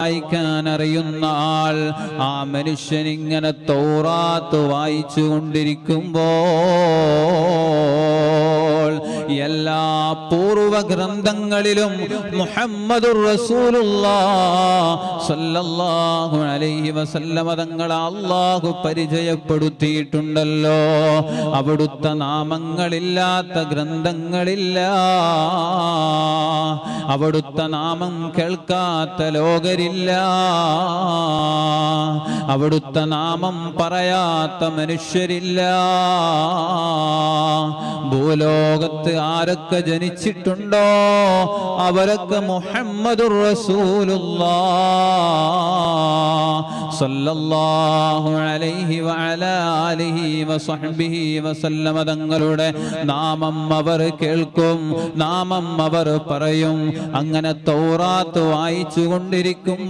വായിക്കാൻ അറിയുന്ന ആൾ ആ മനുഷ്യൻ ഇങ്ങനെ തൗറാത്ത് വായിച്ചു കൊണ്ടിരിക്കുമ്പോൾ എല്ലാ പൂർവ ഗ്രന്ഥങ്ങളിലും മുഹമ്മദുർ റസൂലുള്ളാഹ് സ്വല്ലല്ലാഹു അലൈഹി വസല്ലമ തങ്ങളെ അല്ലാഹു പരിചയപ്പെടുത്തിയിട്ടുണ്ടല്ലോ. അവിടുത്തെ നാമങ്ങളില്ലാത്ത ഗ്രന്ഥങ്ങളില്ല, അവിടുത്തെ നാമം കേൾക്കാത്ത ലോകരില്ല, അവിടുത്തെ നാമം പറയാത്ത മനുഷ്യരില്ല. ഭൂലോകത്ത് ആരൊക്കെ ജനിച്ചിട്ടുണ്ടോ അവരൊക്കെ മുഹമ്മദുർ റസൂലുള്ളാഹ് സ്വല്ലല്ലാഹു അലൈഹി വഅലാ ആലിഹി വസഹ്ബിഹി വസല്ലമ തങ്ങളുടെ നാമം അവർ കേൾക്കും, നാമം അവർ പറയും. അങ്ങനെ തൗറാത്ത് വായിച്ചു കൊണ്ടിരിക്കുമ്പോൾ